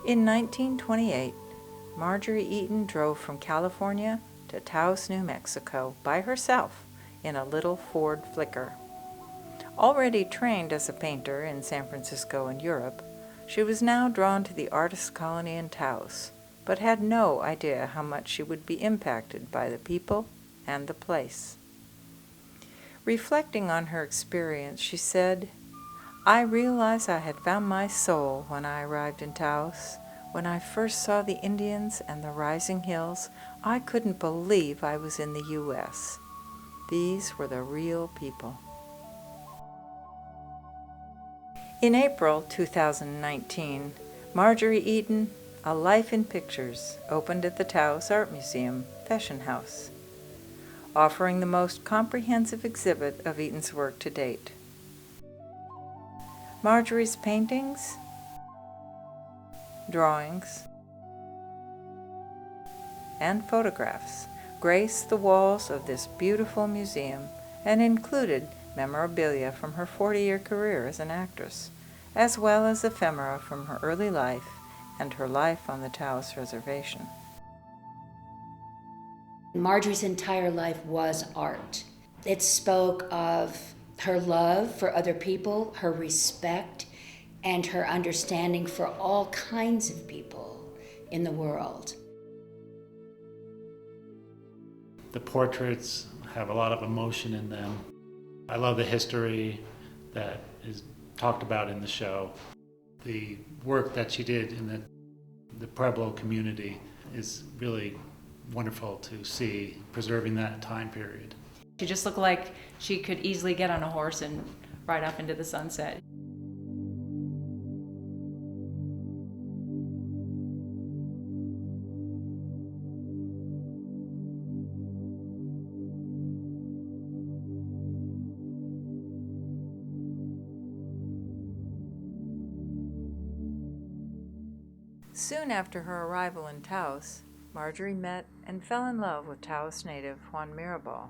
In 1928, Marjorie Eaton drove from California to Taos, New Mexico by herself in a little Ford Flicker. Already trained as a painter in San Francisco and Europe, she was now drawn to the artist colony in Taos, but had no idea how much she would be impacted by the people and the place. Reflecting on her experience, she said, "I realized I had found my soul when I arrived in Taos. When I first saw the Indians and the rising hills, I couldn't believe I was in the U.S. These were the real people." In April 2019, Marjorie Eaton, A Life in Pictures, opened at the Taos Art Museum, Fechin House, offering the most comprehensive exhibit of Eaton's work to date. Marjorie's paintings, drawings, and photographs grace the walls of this beautiful museum and included memorabilia from her 40-year career as an actress, as well as ephemera from her early life and her life on the Taos Reservation. Marjorie's entire life was art. It spoke of her love for other people, her respect, and her understanding for all kinds of people in the world. The portraits have a lot of emotion in them. I love the history that is talked about in the show. The work that she did in the Pueblo community is really wonderful to see, preserving that time period. She just looked like she could easily get on a horse and ride off into the sunset. Soon after her arrival in Taos, Marjorie met and fell in love with Taos native Juan Mirabal.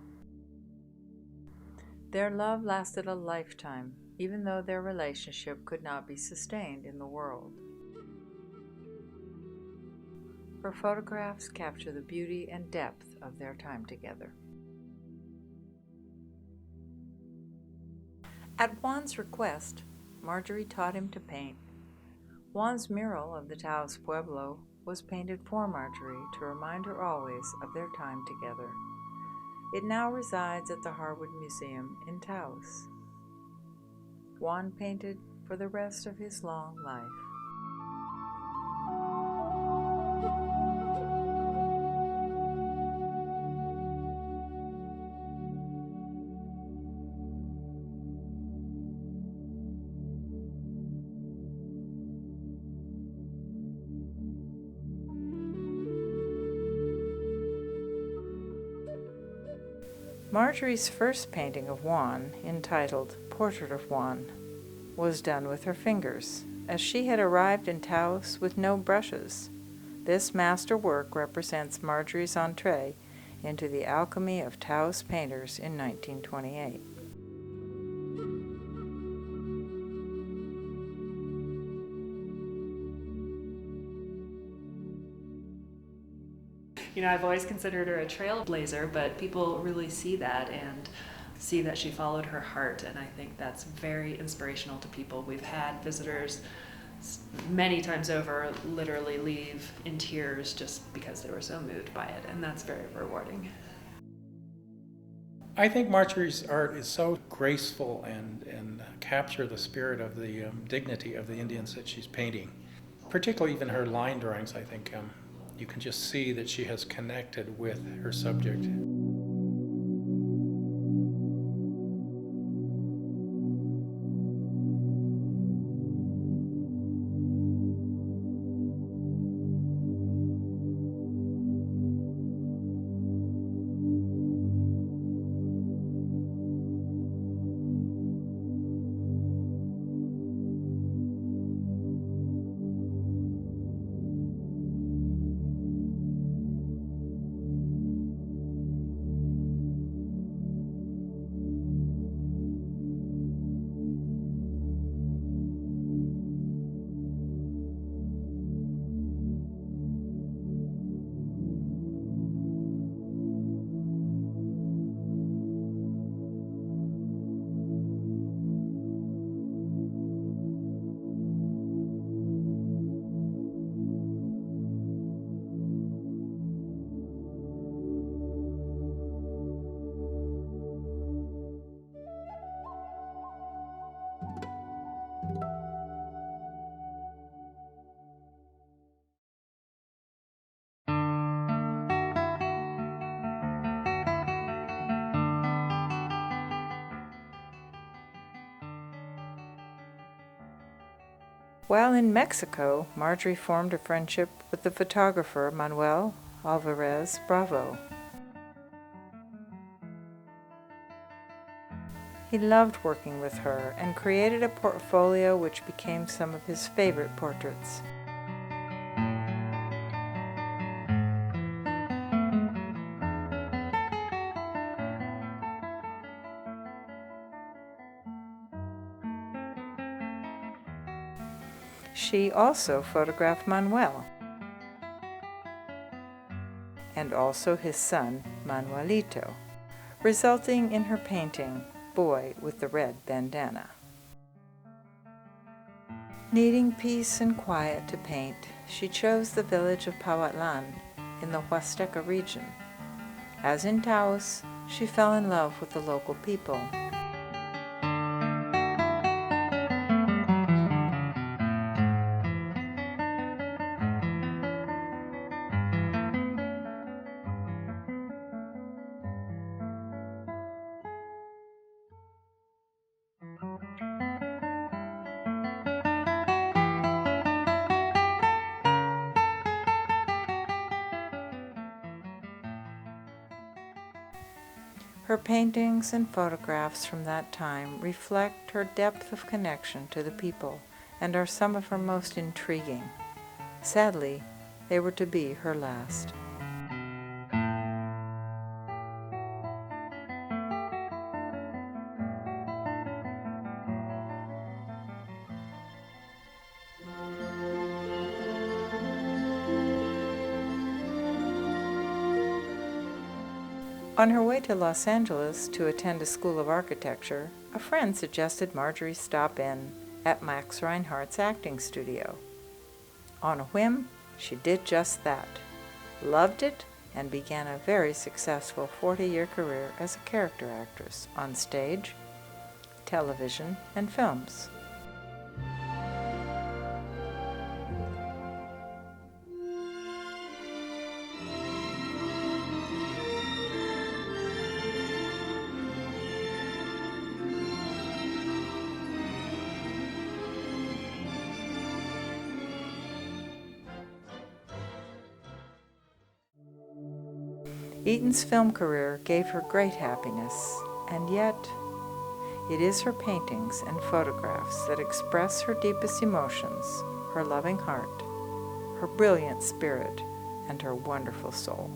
Their love lasted a lifetime, even though their relationship could not be sustained in the world. Her photographs capture the beauty and depth of their time together. At Juan's request, Marjorie taught him to paint. Juan's mural of the Taos Pueblo was painted for Marjorie to remind her always of their time together. It now resides at the Harwood Museum in Taos. Juan painted for the rest of his long life. Marjorie's first painting of Juan, entitled Portrait of Juan, was done with her fingers, as she had arrived in Taos with no brushes. This masterwork represents Marjorie's entree into the alchemy of Taos painters in 1928. You know, I've always considered her a trailblazer, but people really see that and see that she followed her heart, and I think that's very inspirational to people. We've had visitors many times over literally leave in tears just because they were so moved by it, and that's very rewarding. I think Marjorie's art is so graceful and capture the spirit of the dignity of the Indians that she's painting. Particularly even her line drawings, I think you can just see that she has connected with her subject. While in Mexico, Marjorie formed a friendship with the photographer Manuel Alvarez Bravo. He loved working with her and created a portfolio which became some of his favorite portraits. She also photographed Manuel, and also his son, Manuelito, resulting in her painting, Boy with the Red Bandana. Needing peace and quiet to paint, she chose the village of Pauatlan in the Huasteca region. As in Taos, she fell in love with the local people. Her paintings and photographs from that time reflect her depth of connection to the people and are some of her most intriguing. Sadly, they were to be her last. On her way to Los Angeles to attend a school of architecture, a friend suggested Marjorie stop in at Max Reinhardt's acting studio. On a whim, she did just that, loved it, and began a very successful 40-year career as a character actress on stage, television, and films. Eaton's film career gave her great happiness, and yet it is her paintings and photographs that express her deepest emotions, her loving heart, her brilliant spirit, and her wonderful soul.